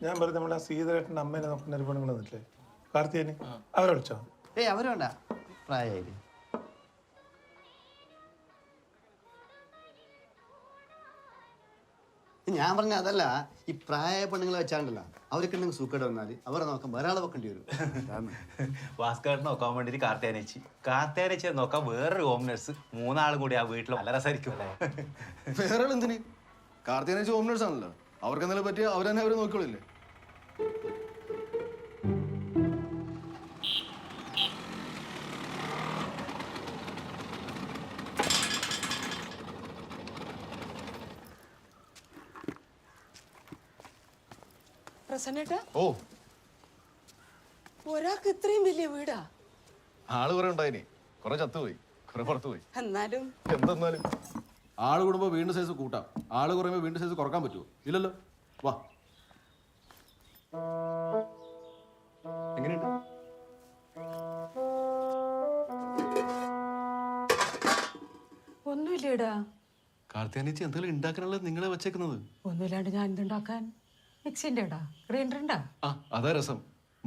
ഞാൻ വെറുതെ നമ്മളെ സീതേട്ടൻ്റെ അമ്മേനെ നോക്കുന്ന ഒരു പെണ്ണുങ്ങൾ വന്നിട്ടില്ലേ, കാർത്തികേയന്, അവരെ വിളിച്ചോ? ഏയ് അവര് വേണ്ട, പ്രായമായില്ലേ. ഞാൻ പറഞ്ഞ അതല്ല, ഈ പ്രായ പെണ്ണുങ്ങളെ വെച്ചാണ്ടല്ല, അവരൊക്കെ ഉണ്ടെങ്കിൽ സൂക്കേട് വന്നാൽ അവരെ നോക്കാൻ വേറെ ആളെ വെക്കേണ്ടി വരും. ഭാസ്കരനെ നോക്കാൻ വേണ്ടിട്ട് കാർത്തേനേച്ചി നോക്കാൻ വേറൊരു ഹോം നഴ്സ്, 3 ആളും കൂടി ആ വീട്ടിൽ നല്ല രസമായിരിക്കും അല്ലേ? വേറെ ആൾ എന്തിന്? കാർത്തികേയൻ ഹോം നേഴ്സ് ആണല്ലോ, അവർക്ക് എന്തെങ്കിലും പറ്റിയ അവർ തന്നെ അവരെ നോക്കിക്കോളില്ലേ. പ്രസന്നേട്ടാ, ഓ, ഒരാൾക്ക് ഇത്രയും വലിയ വീടാ? ആള് കുറെ ഉണ്ടായിനി, കുറെ ചത്തുപോയി, കുറെ പുറത്തു പോയി. എന്നാലും എന്തെന്നാലും ആള് കൂടുമ്പോ വീണ്ടും സൈസ് കൂട്ടാം, ആള് കുറയുമ്പോ വീണ്ടും സൈസ് കുറക്കാൻ പറ്റുമോ? ഇല്ലല്ലോ. വാ, എങ്ങനെയുണ്ട്? ഒന്നുമില്ലേടാ. കാർത്തിയാനിച്ച് എന്തെങ്കിലും ഉണ്ടാക്കാനുള്ളത് നിങ്ങളെ വെച്ചേക്കുന്നത്? ഒന്നുമില്ലാണ്ട് ഞാൻ എന്തുണ്ടാക്കാൻ? മിക്സിന്റെ ഇടാ, ഗ്രൈൻഡർ ഉണ്ടാ? ആ, അതാ രസം.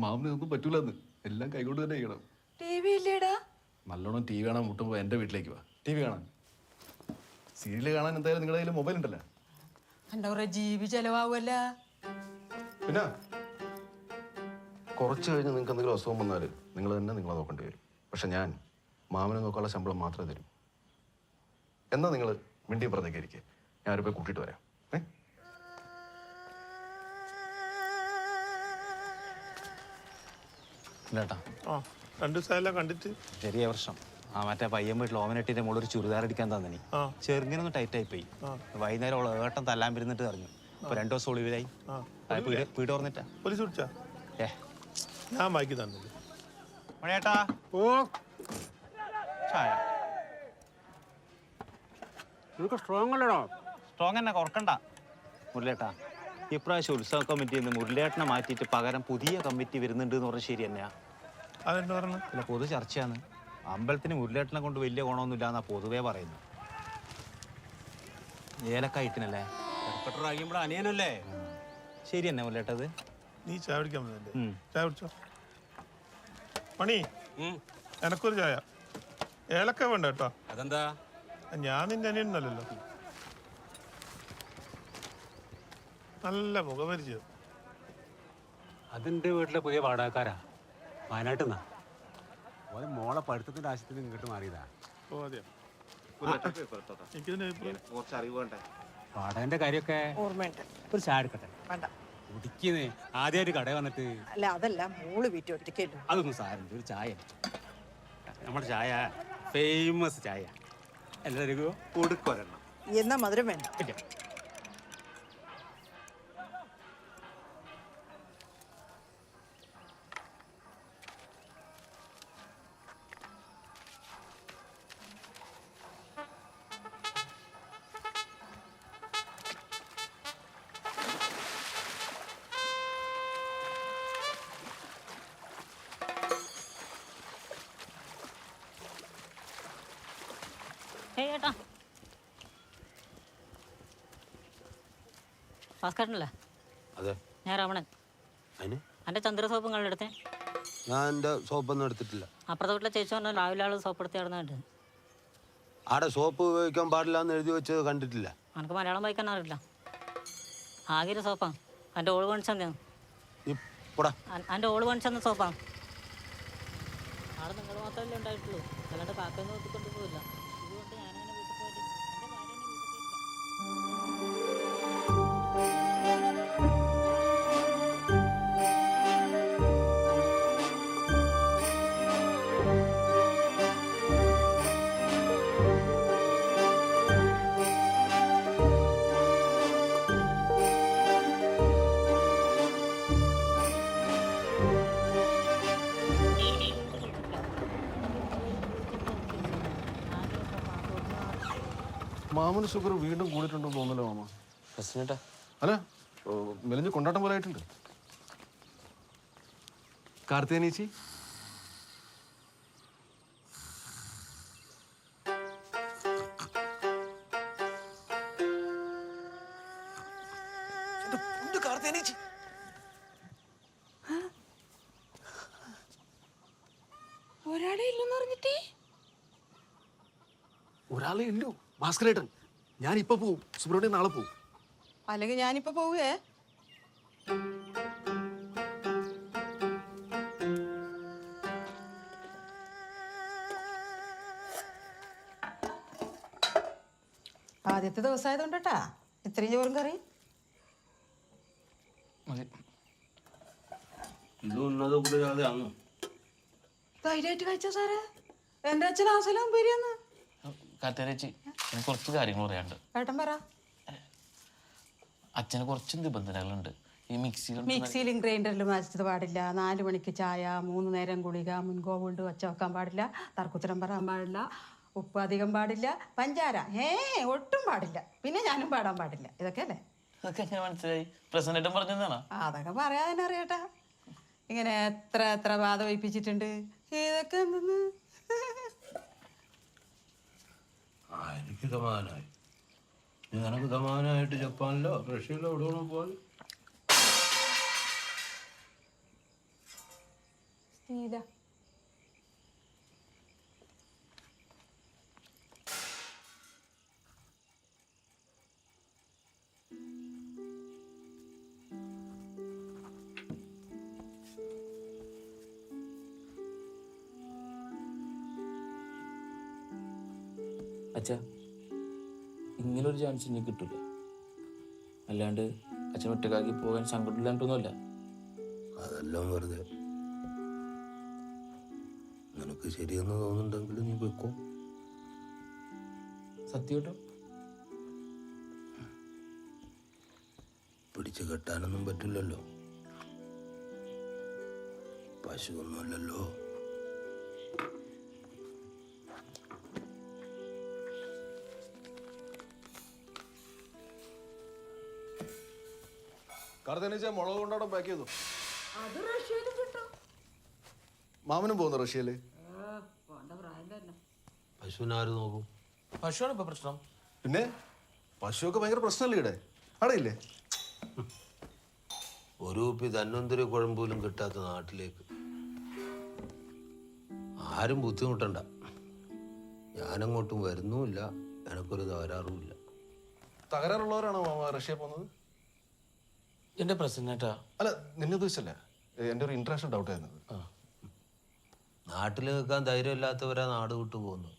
മാമിന് ഒന്നും പറ്റൂലെന്ന്, എല്ലാം കൈകൊണ്ട് തന്നെ ചെയ്യണം. ടി വി ഇല്ലേടാ? നല്ലോണം ടി വി കാണാൻ മുട്ടുമ്പോ എന്റെ വീട്ടിലേക്ക് വാ, ടി വി കാണാൻ. സീരിയല് കാണാൻ എന്തായാലും നിങ്ങളുടെ കയ്യിൽ മൊബൈൽ ഉണ്ടല്ലോ. എന്താ പറയാ, ജീവി ചെലവാകുമല്ല. പിന്നെ കുറച്ച് കഴിഞ്ഞ് നിങ്ങൾക്ക് എന്തെങ്കിലും അസുഖം വന്നാൽ നിങ്ങൾ തന്നെ നിങ്ങളെ നോക്കേണ്ടി വരും. പക്ഷെ ഞാൻ മാമനെ നോക്കാനുള്ള ശമ്പളം മാത്രമേ തരൂ. എന്നാ നിങ്ങൾ മിണ്ടിയും പറഞ്ഞേക്ക് ഇരിക്കുക, ഞാൻ അവരെ പോയി കൂട്ടിയിട്ട് വരാം. ഇല്ലേട്ടാ, 2 ദിവസമായല്ലോ കണ്ടിട്ട്. ചെറിയ പ്രശ്നം. ആ മറ്റേ പയ്യൻ വീട്ടിൽ ഓമനട്ടിന്റെ മോളൊരു ചുരിദാർ അടിക്കാൻ തന്നെ ചെറുങ്ങനൊന്ന് ടൈറ്റായി പോയി. വൈകുന്നേരം അവള് ഏട്ടം തല്ലാൻ വരുന്നിട്ട് അറിഞ്ഞു. ഇപ്പൊ 2 ദിവസം ഒളിവിലായി. വീട് ഓർന്നിട്ടാ പോലീസ് വിളിച്ചാ? ഞാൻ ബാക്കി തന്നില്ല. മണിയേട്ടാ, ഓ ചായ സ്ട്രോങ് അല്ലടോ. സ്ട്രോങ് തന്നെ, കുറക്കണ്ട. മുരളിയേട്ടാ, ഇപ്രാവശ്യം ഉത്സവ കമ്മിറ്റിയിൽ നിന്ന് മുരളിയേട്ടനെ മാറ്റിയിട്ട് പകരം പുതിയ കമ്മിറ്റി വരുന്നുണ്ട് എന്ന് പറഞ്ഞാൽ ശരി തന്നെയാ? അതെന്താ പറഞ്ഞു? അല്ല, പൊതു ചർച്ചയാണ്. അമ്പലത്തിന് മുരളിയേട്ടനെ കൊണ്ട് വലിയ ഗുണമൊന്നുമില്ല എന്നാ പൊതുവേ പറയുന്നത്. ഏലക്കായിട്ടിനല്ലേ കഴിയുമ്പോൾ അനിയനല്ലേ? ശരി തന്നെ മുരളിയേട്ടത്. നീ ചായ കുടിക്കാൻ വന്നല്ലേ? ചായ കുടിച്ചോ. മണി, എനക്കൊരു ചായ. ഏലക്ക വേണ്ട കേട്ടോ. അതെന്താ? ഞാൻ നിന്റെ അനിയനല്ലോ. നല്ല മുഖപരിചയം. അതിന്റെ വീട്ടിലെ പുതിയ വാടകക്കാരാ, വയനാട്ടിൽ നിന്നാ. ഓരോ മോളെ പഠിത്തത്തിന്റെ ആവശ്യത്തിന് ഇങ്ങോട്ട് മാറിയതാ. ഓ അതെയോ? വാടകന്റെ കാര്യമൊക്കെ ഓർമ്മയുണ്ട്. ഒരു ചായ എടുക്കട്ടെ? വേണ്ട. കുടിക്കുന്നേ ആദ്യമായിട്ട് കടയിൽ വന്നിട്ട്. അല്ല, അതല്ല, മോള് വീട്ടിൽ ഒറ്റയ്ക്കല്ലോ. അതൊന്നും സാരമില്ല, ഒരു ചായ. നമ്മുടെ ചായ ഫേമസ് ചായ. എല്ലാവർക്കും കൊടുക്കൊരെണ്ണം. എന്നാ മധുരം വേണ്ട. ഏട്ടാ, ഭാസ്കരനല്ലേ? അതെ, ഞാൻ രമണൻ. അതിന് എൻ്റെ ചന്ദ്ര സോപ്പ് നിങ്ങളുടെ അടുത്ത്? ഞാൻ എൻ്റെ സോപ്പൊന്നും എടുത്തിട്ടില്ല. അപ്പുറത്തെ വീട്ടിലെ ചേച്ചി പറഞ്ഞാൽ രാവിലെ ആൾ സോപ്പ് എടുത്ത് കിടന്നുണ്ട്. ആടെ സോപ്പ് ഉപയോഗിക്കാൻ പാടില്ല എന്ന് എഴുതി വെച്ചത് കണ്ടിട്ടില്ല. എനിക്ക് മലയാളം വായിക്കാൻ അറിയില്ല. ആകെ ഒരു സോപ്പാണ്. എൻ്റെ ഓള് പണിച്ചെന്ന്. എൻ്റെ ഓള് പണിച്ചെന്ന സോപ്പാണ്. ആടെ നിങ്ങൾ മാത്രമല്ലേ ഉണ്ടായിട്ടുള്ളൂ, അല്ലാണ്ട് കാക്കൊന്നും നോക്കിക്കൊണ്ട് പോവില്ല. ഇതുകൊണ്ട് ഞാനങ്ങനെ വീട്ടിൽ പോയിട്ട് എൻ്റെ ഭാര്യ മാമന് ഷുഗർ വീണ്ടും കൂടിയിട്ടുണ്ടെന്ന് തോന്നല്ലോ മാമ. അല്ല, മെലിഞ്ഞ് കൊണ്ടാട്ടം പോലെ ആയിട്ടുണ്ട്. കാർത്തിയാനീച്ചി, ഒരാളെ ഇല്ലെന്ന് പറഞ്ഞിട്ടേ ഒരാളെ ഇല്ലു, ഭാസ്കരേട്ടൻ. ഞാൻ ഇപ്പൊ പോവും, സുബ്രഹ്മണ്യൻ നാളെ പോവും. അല്ലെങ്കിൽ ഞാനിപ്പോ പോവേ. ആദ്യത്തെ ദിവസമായതുകൊണ്ടാ ഇത്രയും ചോറും കറി. ഇത് ഉന്നത് കൂടാതെ അങ്ങ് ധൈര്യമായിട്ട് കഴിച്ചോ സാറേ. എന്റെ അച്ഛൻ ആസലാം പേരിയാന്ന്. കാത്തേച്ചി, എനിക്ക് കുറച്ച് കാര്യങ്ങൾ പറയാനുണ്ട്. ഏട്ടൻ പറ. അച്ഛന് കുറച്ച് നിബന്ധനകളുണ്ട്. ഈ മിക്സിയിലും ഗ്രൈൻഡറിലും അരച്ചത് പാടില്ല, 4 മണിക്ക് ചായ, 3 നേരം ഗുളിക, മുൻകോ കൊണ്ട് വച്ച വെക്കാൻ പാടില്ല, തർക്കുത്തരം പറയാൻ പാടില്ല, ഉപ്പ് അധികം പാടില്ല, പഞ്ചാര ഒട്ടും പാടില്ല, പിന്നെ ഞാനും പാടാൻ പാടില്ല. ഇതൊക്കെ അല്ലേ? അതൊക്കെ എങ്ങനെ മനസ്സിലായി? പ്രസിഡന്റും പറഞ്ഞതാണ്. അതൊക്കെ പറയാൻ അറിയട്ടാ. ഇങ്ങനെ എത്ര ബാധ വയ്പ്പിച്ചിട്ടുണ്ട്. ഇതൊക്കെ എന്തെന്ന് എനിക്ക് സമാധാനമായി. നിനക്ക് സമാധാനമായിട്ട് ജപ്പാനിലോ റഷ്യയിലോ എവിടെ വേണം പോകാൻ. സ്ഥിര അച്ഛാ, ഇങ്ങനൊരു ചാൻസ് ഇനി കിട്ടൂല. അല്ലാണ്ട് അച്ഛൻ ഒറ്റക്കാക്കി പോകാൻ സങ്കടമില്ലാണ്ടൊന്നുമല്ല. അതെല്ലാം വെറുതെ. നിനക്ക് ശരിയെന്ന് തോന്നുന്നുണ്ടെങ്കിൽ നീ വെക്കോ. സത്യം കേട്ടോ. പിടിച്ചു കെട്ടാനൊന്നും പറ്റില്ലല്ലോ. പശുവൊന്നുമല്ലല്ലോ. മുളക് കൊണ്ടോടെ പാക്ക് ചെയ്തു. അത് റഷ്യയിലും കിട്ടും. മാമനും പോകുന്നു റഷ്യയില്. പശുവിനെ ആര് നോക്കും? പശുവാണ് ഇപ്പൊ പ്രശ്നം. പിന്നെ പശുവൊക്കെ ഭയങ്കര പ്രശ്നമല്ലേ ഇവിടെ? അവിടെ ഇല്ലേ? ഒരു കുപ്പി ധന്വന്തരി കുഴമ്പോലും കിട്ടാത്ത നാട്ടിലേക്ക് ആരും ബുദ്ധിമുട്ടണ്ട. ഞാനങ്ങോട്ടും വരുന്നുമില്ല, എനക്കൊരു തകരാറുമില്ല. തകരാറുള്ളവരാണോ മാമ റഷ്യ പോകുന്നത്? എന്റെ പ്രസിഡന്റാ. അല്ല, നിന്നെ ഉദ്ദേശിച്ചല്ല, എൻ്റെ ഒരു ഇന്റർനാഷണൽ ഡൗട്ട് ആയിരുന്നത്. നാട്ടിൽ നിൽക്കാൻ ധൈര്യമില്ലാത്തവരാ നാട് വിട്ടു പോകുന്നു.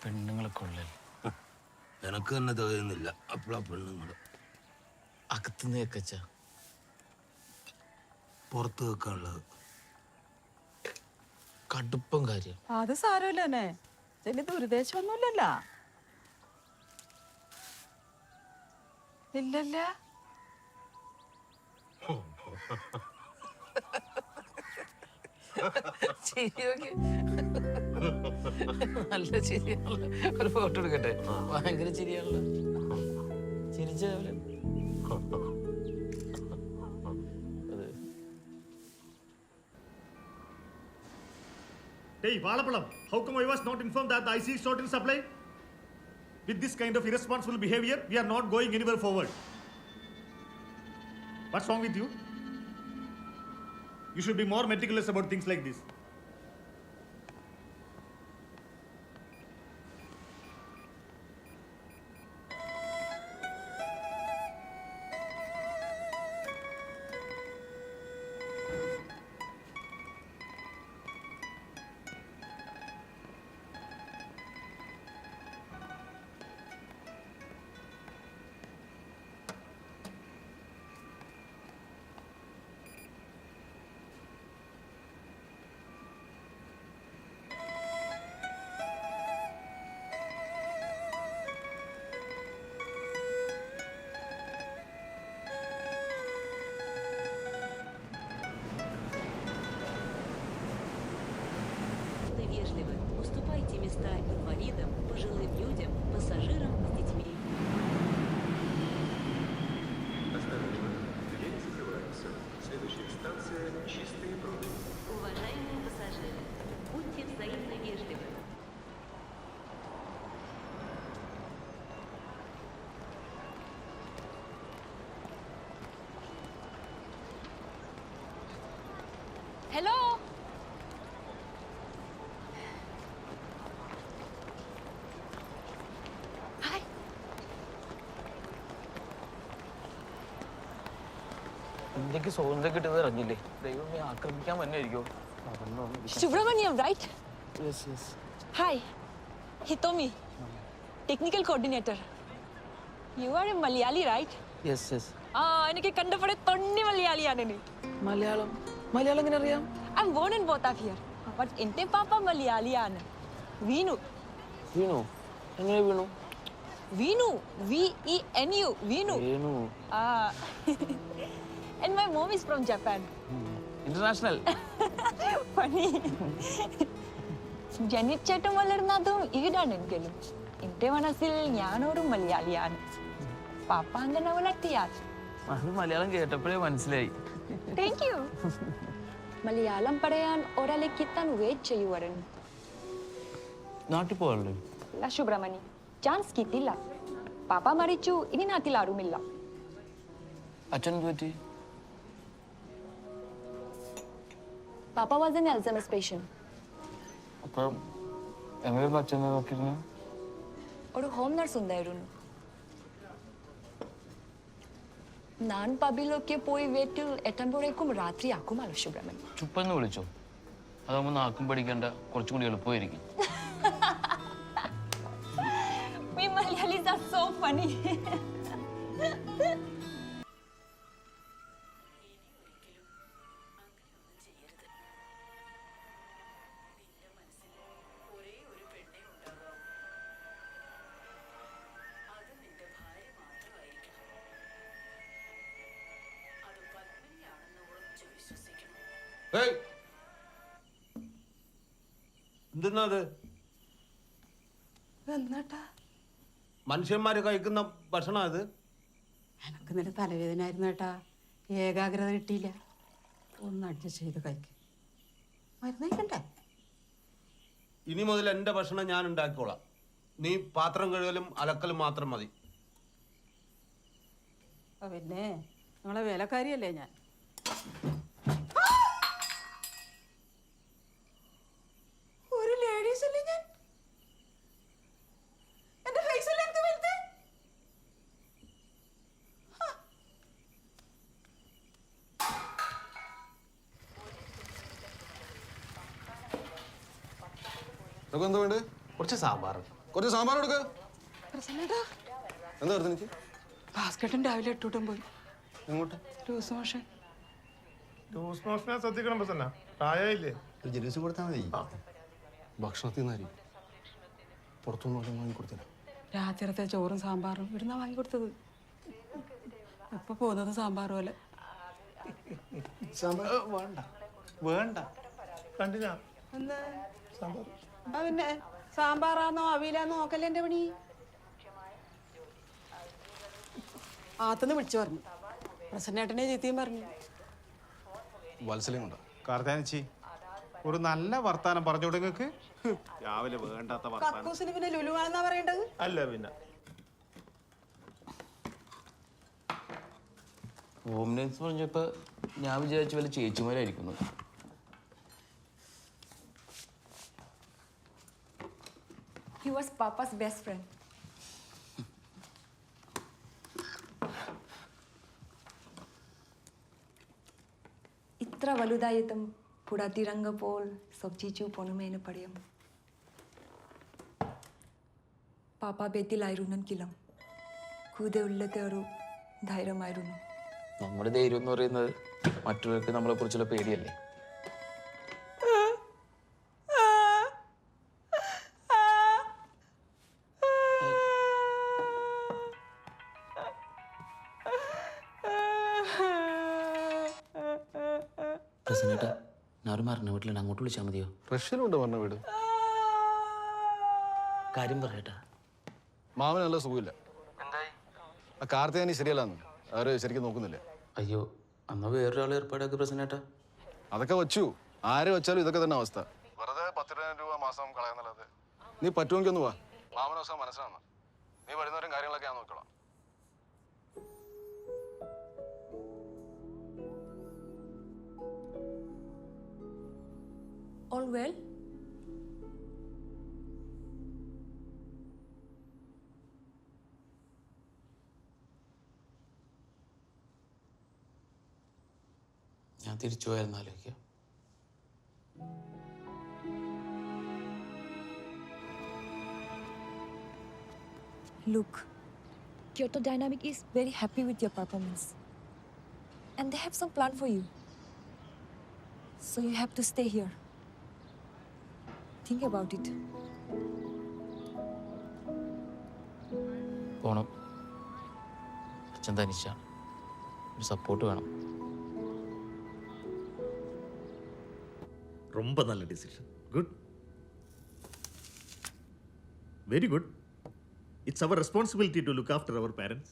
പെണ്ണുങ്ങളെ കൊള്ളൽ എനക്ക് തന്നെ തോന്നുന്നില്ല. അപ്പോഴാ പെണ്ണുങ്ങള് അകത്തുനിന്ന് കേക്കച്ച, പുറത്ത് വെക്കാനുള്ളത് കടുപ്പം കാര്യം. അത് സാരമില്ല തന്നെ. ചെറിയ ദുരുദ്ദേശമൊന്നുമില്ലല്ലോ. ഇല്ലല്ല. നല്ല ചിരിയാണല്ലോ. ഒരു ഫോട്ടോ എടുക്കട്ടെ? ഭയങ്കര ചിരിയാണല്ലോ. ചിരിച്ച Hey, Valapalam, how come I was not informed that the IC is not in supply? With this kind of irresponsible behavior, we are not going anywhere forward. What's wrong with you? You should be more meticulous about things like this. Вежливы. Уступайте места инвалидам, пожилым людям, пассажирам с детьми. Осторожно, двери закрываются. Следующая станция — Чистые пруды. Уважаемые пассажиры, Hello. Hi. ഇന്ത്യക്ക് സ്വാതന്ത്ര്യം കിട്ടുന്നത് അറിഞ്ഞില്ലേ? ദൈവമേ, ആക്രമിക്കാൻ വന്നെയായിരിക്കോ? Subramaniam, right? Yes, yes. Hi. Hitomi. Technical coordinator. You are a Malayali, right? Yes, yes. എനിക്ക് കണ്ടപ്പോഴേ തൊണ്ണി മലയാളിയാണ് നീ. മലയാളം എങ്ങനെ അറിയാം? I'm born in both of here. But എൻ്റെ പാപ്പ മലയാളിയാണ്. വീണു. വീണു? എങ്ങനെ വീണു? വീണു. VENU. വീണു. വീണു. And my mom is from Japan. International. Funny. ജനിച്ചിട്ടും വളർന്നതും ഈടാണെങ്കിലും എൻ്റെ മനസ്സിൽ ഞാനൊരു മലയാളിയാണ്. പാപ്പ അങ്ങനെ വളർത്തിയാൽ. അത് മലയാളം കേട്ടപ്പോഴേ മനസ്സിലായി. Thank you. മലയാളം പറയാൻ ഒരാളെ കിട്ടാൻ വെയിറ്റ് ചെയ്യുമായിരുന്നു. നാട്ടിൽ പോകാറില്ലേ? അല്ല സുബ്രഹ്മണി, ചാൻസ് കിട്ടില്ല. പാപ്പ മരിച്ചു, ഇനി നാട്ടിൽ ആരുമില്ല. അച്ഛൻ എന്ത് പറ്റി? പാപ്പ വാസ് an Alzheimer's patient. അപ്പം എങ്ങനെയായിരുന്നു അച്ഛനെ നോക്കിയിരുന്നത്? ഒരു ഹോം നഴ്സ് ഉണ്ടായിരുന്നു. ഞാൻ പബ്ബിലൊക്കെ പോയി വീട്ടിൽ എത്തുമ്പോഴേക്കും രാത്രിയാക്കുമല്ലോ സുബ്രഹ്മണി. ചുപ്പെന്ന് വിളിച്ചോ? അതാകുമ്പോൾ നാക്കും പഠിക്കേണ്ട, കുറച്ചും കൂടി എളുപ്പമായിരിക്കും. We Malayalis are so funny. എന്തെന്നത്? എന്നാട്ടാ മനുഷ്യന്മാര് കഴിക്കുന്ന ഭക്ഷണം അത്? എനക്ക് ഇന്നലെ തലവേദന ഏട്ടാ, ഏകാഗ്രത കിട്ടിയില്ല. ഒന്ന് അഡ്ജസ്റ്റ് ചെയ്ത് കഴിക്കും. മരുന്ന് കഴിക്കണ്ടേ? ഇനി മുതൽ എന്റെ ഭക്ഷണം ഞാൻ ഉണ്ടാക്കിക്കോളാം. നീ പാത്രം കഴുകലും അലക്കലും മാത്രം മതി. പിന്നെ നിങ്ങളെ വേലക്കാരിയല്ലേ ഞാൻ. ഒരു ലേഡീസ് അല്ലേ ഞാൻ? എന്റെ ഫേസ് അല്ലേ എനിക്ക് വലുത്? എന്താ വേണ്ടത്? കുറച്ച് സാമ്പാർ. കുറച്ച് സാമ്പാർ എടുക്ക. എന്താ എനിക്ക് ഭാസ്കട്ടൻ രാവിലെ ഇട്ടൂട്ടും പോയി. എങ്ങോട്ട്? Loose motion. ലൂസ് മോഷനെ ശ്രദ്ധിക്കണം. പ്രസന്ന പ്രായമില്ലേ? ജലൂസ് കൊടുത്താൽ മതി. ഭക്ഷണത്തിൽ നിന്നായി പുറത്തുനിന്ന് വല്ലതും വാങ്ങിക്കൊടുത്തില്ല. രാത്രിത്തെ ചോറും സാമ്പാറും ഇവിടുന്ന വാങ്ങിക്കൊടുത്തത്. ഇപ്പൊ പോകുന്നത് സാമ്പാർ പോലെ. വേണ്ട വേണ്ട കണ്ടിനാ എന്താ സാമ്പാർ? പിന്നെ സാമ്പാറാന്നോ അവിയിലാന്നോ നോക്കല്ലേ എന്റെ പണി. ആത്തുനിന്ന് വിളിച്ചു പറഞ്ഞു. പ്രസന്നേട്ടനെ ചീത്തയും പറഞ്ഞു. വത്സലയും കൊണ്ടാ കാർത്താനിച്ചി ഒരു നല്ല വർത്താനം പറഞ്ഞു നിങ്ങൾക്ക്. രാവിലെ വേണ്ടാത്ത വർത്താനം. കക്കൂസിന് പിന്നെ ലുലുവാണെന്നാ പറയേണ്ടത്. അല്ല പിന്നെ ഹോം നഴ്സ് പറഞ്ഞപ്പോ ഞാൻ വിചാരിച്ച വല്ല ചേച്ചിമാരായിരിക്കുന്നു. He was Papa's best friend. ഇത്ര വലുതായിട്ടും പുടത്തിറങ്ങപ്പോൾ സബ്ജിച്ചു പൊണുമേന് പടയും. പാപ്പ ബെത്തിലായിരുന്നെങ്കിലും കൂടെ ഉള്ളത് ഒരു ധൈര്യമായിരുന്നു. നമ്മുടെ ധൈര്യം എന്ന് പറയുന്നത് മറ്റുള്ളവർക്ക് നമ്മളെ കുറിച്ചുള്ള പേടിയല്ലേ? പ്രസന്നേട്ടാ, ഞാൻ മരണ വീട്ടിലുണ്ട്, അങ്ങോട്ട് വിളിച്ചാൽ മതിയോ? റഷ്യയിലുണ്ട് പറഞ്ഞ വീട്. കാര്യം പറയട്ടാ. മാമന് നല്ല സുഖമില്ല. ആ കാർത്തിയാനി ശരിയല്ലാന്ന് ആര് ശരിക്കും നോക്കുന്നില്ല. അയ്യോ, അന്ന് വേറൊരാൾ ഏർപ്പാടാക്കി പ്രസന്നേട്ടാ. അതൊക്കെ വച്ചു. ആര് വെച്ചാലും ഇതൊക്കെ തന്നെ അവസ്ഥ. വെറുതെ 10,000 രൂപ മാസം കളയുന്നുള്ളത്. നീ പറ്റുമെങ്കിൽ ഒന്ന് വാ. മാമന ദിവസം മനസ്സിലാന്ന്. നീ വരുന്നവരും കാര്യങ്ങളൊക്കെ ഞാൻ നോക്കണം. all well? ഞാൻ തിരിച്ചു പോയായിരുന്നു ആലോചിക്കുക. Look, Kyoto Dynamic is very happy with your performance. And they have some plan for you. So you have to stay here. Think about it. പോണം. അച്ഛൻ തനിച്ചാണ്. ഒരു സപ്പോർട്ട് വേണം. ரொம்ப நல்ல decision. Good. Very good. It's our responsibility to look after our parents.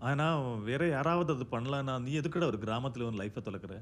ஆனால் வேற யாராவது அது பண்ணலான்னா நீ எதுக்குடா ஒரு கிராமத்தில் ஒரு லைஃப்பை தொலைக்கிற?